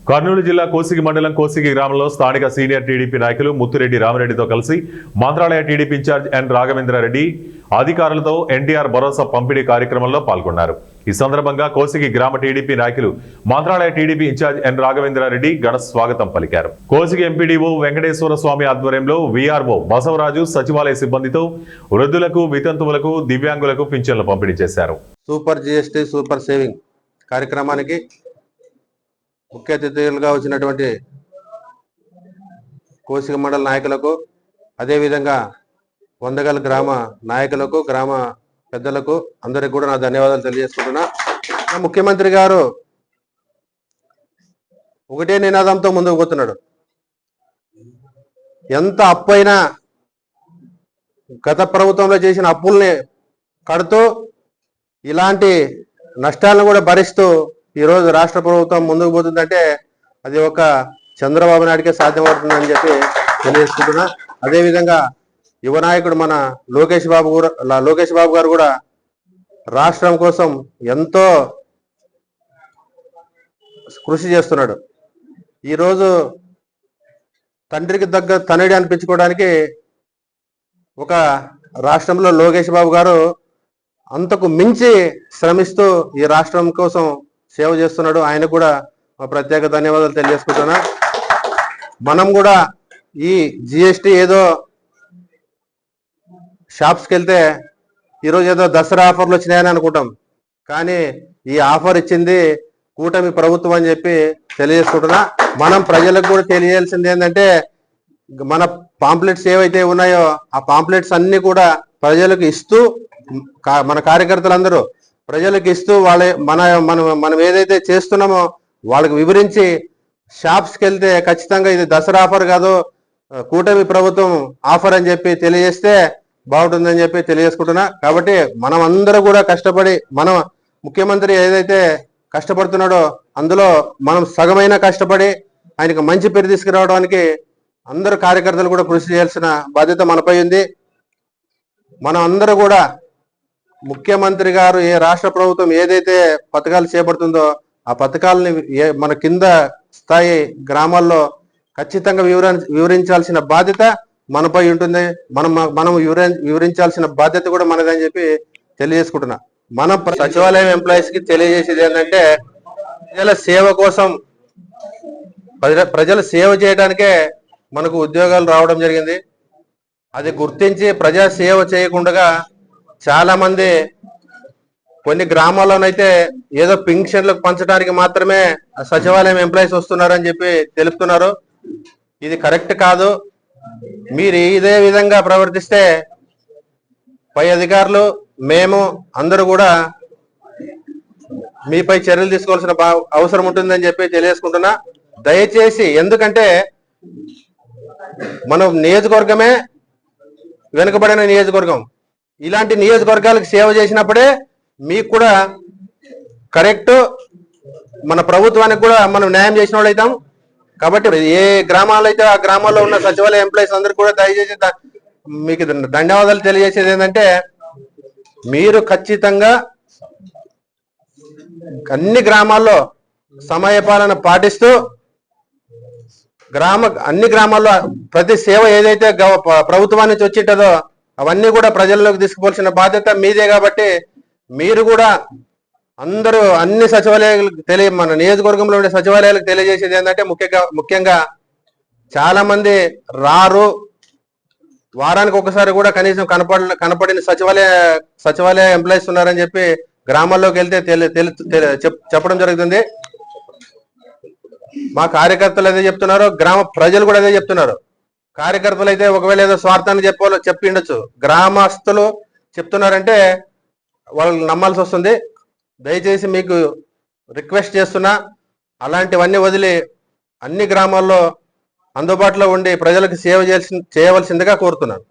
కర్నూలు జిల్లా కోసిగి మండలం కోసిగి గ్రామంలో స్థానిక సీనియర్ టీడీపీ నాయకులు ముత్తురెడ్డి రామిరెడ్డితో కలిసి మంత్రాలయ టీడీపీ ఇన్ఛార్జ్ ఎన్ రాఘవేంద్రారెడ్డి అధికారులతో ఎన్టీఆర్ భరోసా పంపిణీ కార్యక్రమంలో పాల్గొన్నారు. ఈ సందర్భంగా కోసిగి గ్రామ టీడీపీ నాయకులు మంత్రాలయ టీడీపీ ఇన్ఛార్జ్ ఎన్ రాఘవేంద్రారెడ్డి ఘన స్వాగతం పలికారు. కోసిగి ఎంపీడీఓ వెంకటేశ్వర స్వామి ఆధ్వర్యంలో వీఆర్ఓ బసవరాజు సచివాలయ సిబ్బందితో వృద్ధులకు, వితంతువులకు, దివ్యాంగులకు పింఛన్లు పంపిణీ చేశారు. సూపర్ జిఎస్టీ సూపర్ సేవింగ్ కార్యక్రమానికి ముఖ్య అతిథులుగా వచ్చినటువంటి కోసిగి మండల నాయకులకు, అదేవిధంగా వందగల్ గ్రామ నాయకులకు, గ్రామ పెద్దలకు అందరికి కూడా నా ధన్యవాదాలు తెలియజేసుకుంటున్నా. ముఖ్యమంత్రి గారు ఒకటే నినాదంతో ముందుకు పోతున్నాడు. ఎంత అప్పైనా గత ప్రభుత్వంలో చేసిన అప్పుల్ని కడుతూ ఇలాంటి నష్టాలను కూడా భరిస్తూ ఈరోజు రాష్ట్ర ప్రభుత్వం ముందుకు పోతుందంటే అది ఒక చంద్రబాబు నాయుడికే సాధ్యమవుతుందని చెప్పి తెలియజేసుకుంటున్నా. అదేవిధంగా యువ నాయకుడు మన లోకేష్ బాబు గారు కూడా రాష్ట్రం కోసం ఎంతో కృషి చేస్తున్నాడు. ఈరోజు తండ్రికి దగ్గర తనయుడి అనిపించుకోవడానికి ఒక రాష్ట్రంలో లోకేష్ బాబు గారు అంతకు మించి శ్రమిస్తూ ఈ రాష్ట్రం కోసం సేవ చేస్తున్నాడు. ఆయన కూడా ప్రత్యేక ధన్యవాదాలు తెలియజేసుకుంటున్నా. మనం కూడా ఈ జిఎస్టీ ఏదో షాప్స్కి వెళ్తే ఈరోజు ఏదో దసరా ఆఫర్లు వచ్చినాయని అనుకుంటాం, కానీ ఈ ఆఫర్ ఇచ్చింది కూటమి ప్రభుత్వం అని చెప్పి తెలియజేసుకుంటున్నా. మనం ప్రజలకు కూడా తెలియాల్సింది ఏంటంటే మన పాంప్లెట్స్ ఏవైతే ఉన్నాయో ఆ పాంప్లెట్స్ అన్ని కూడా ప్రజలకు ఇస్తూ, మన కార్యకర్తలందరూ ప్రజలకు ఇస్తూ మనం ఏదైతే చేస్తున్నామో వాళ్ళకి వివరించి షాప్స్కి వెళ్తే ఖచ్చితంగా ఇది దసరా ఆఫర్ కాదు, కూటమి ప్రభుత్వం ఆఫర్ అని చెప్పి తెలియజేస్తే బాగుంటుందని చెప్పి తెలియజేసుకుంటున్నా. కాబట్టి మనం అందరూ కూడా కష్టపడి, మనం ముఖ్యమంత్రి ఏదైతే కష్టపడుతున్నాడో అందులో మనం సగమైన కష్టపడి ఆయనకు మంచి పేరు తీసుకురావడానికి అందరు కార్యకర్తలు కూడా కృషి చేయాల్సిన బాధ్యత మనపై ఉంది. మనం అందరూ కూడా ముఖ్యమంత్రి గారు ఏ రాష్ట్ర ప్రభుత్వం ఏదైతే పథకాలు చేపడుతుందో ఆ పథకాలని మన కింద స్థాయి గ్రామాల్లో ఖచ్చితంగా వివరించాల్సిన బాధ్యత మనపై ఉంటుంది. మనం వివరించాల్సిన బాధ్యత కూడా మనదని చెప్పి తెలియజేసుకుంటున్నా. మనం సచివాలయం ఎంప్లాయీస్ కి తెలియజేసేది ఏంటంటే ప్రజల సేవ కోసం, ప్రజల సేవ చేయడానికే మనకు ఉద్యోగాలు రావడం జరిగింది. అది గుర్తించి ప్రజా సేవ చేయకుండా చాలా మంది కొన్ని గ్రామాల్లోనైతే ఏదో పింఛన్లకు పంచడానికి మాత్రమే సచివాలయం ఎంప్లాయీస్ వస్తున్నారని చెప్పి తెలుపుతున్నారు. ఇది కరెక్ట్ కాదు. మీరు ఇదే విధంగా ప్రవర్తిస్తే పై అధికారులు, మేము అందరూ కూడా మీపై చర్యలు తీసుకోవాల్సిన అవసరం ఉంటుందని చెప్పి తెలియజేసుకుంటున్నా. దయచేసి, ఎందుకంటే మన నియోజకవర్గమే వెనుకబడిన నియోజకవర్గం. ఇలాంటి నియోజకవర్గాలకు సేవ చేసినప్పుడే మీకు కూడా కరెక్ట్, మన ప్రభుత్వానికి కూడా మనం న్యాయం చేసిన వాళ్ళు అవుతాం. కాబట్టి ఏ గ్రామాల్లో అయితే ఆ గ్రామాల్లో ఉన్న సచివాలయ ఎంప్లాయీస్ అందరూ కూడా దయచేసి మీకు ధన్యవాదాలు తెలియజేసేది ఏంటంటే మీరు ఖచ్చితంగా అన్ని గ్రామాల్లో సమయపాలన పాటిస్తూ అన్ని గ్రామాల్లో ప్రతి సేవ ఏదైతే ప్రభుత్వం నుంచి వచ్చింటదో అవన్నీ కూడా ప్రజల్లోకి తీసుకుపోవాల్సిన బాధ్యత మీదే. కాబట్టి మీరు కూడా అందరూ అన్ని సచివాలయాలకు మన నియోజకవర్గంలో ఉండే సచివాలయాలకు తెలియజేసేది ఏంటంటే ముఖ్యంగా చాలా మంది రారు, వారానికి ఒకసారి కూడా కనీసం కనపడిన సచివాలయ ఎంప్లాయీస్ ఉన్నారని చెప్పి గ్రామాల్లోకి వెళ్తే చెప్పడం జరుగుతుంది. మా కార్యకర్తలు అదే చెప్తున్నారు, గ్రామ ప్రజలు కూడా అదే చెప్తున్నారు. కార్యకర్తలు అయితే ఒకవేళ ఏదో స్వార్థాన్ని చెప్పిండొచ్చు, గ్రామస్తులు చెప్తున్నారంటే వాళ్ళు నమ్మాల్సి వస్తుంది. దయచేసి మీకు రిక్వెస్ట్ చేస్తున్నా, అలాంటివన్నీ వదిలి అన్ని గ్రామాల్లో అందుబాటులో ఉండి ప్రజలకు సేవ చేయవలసిందిగా కోరుతున్నాను.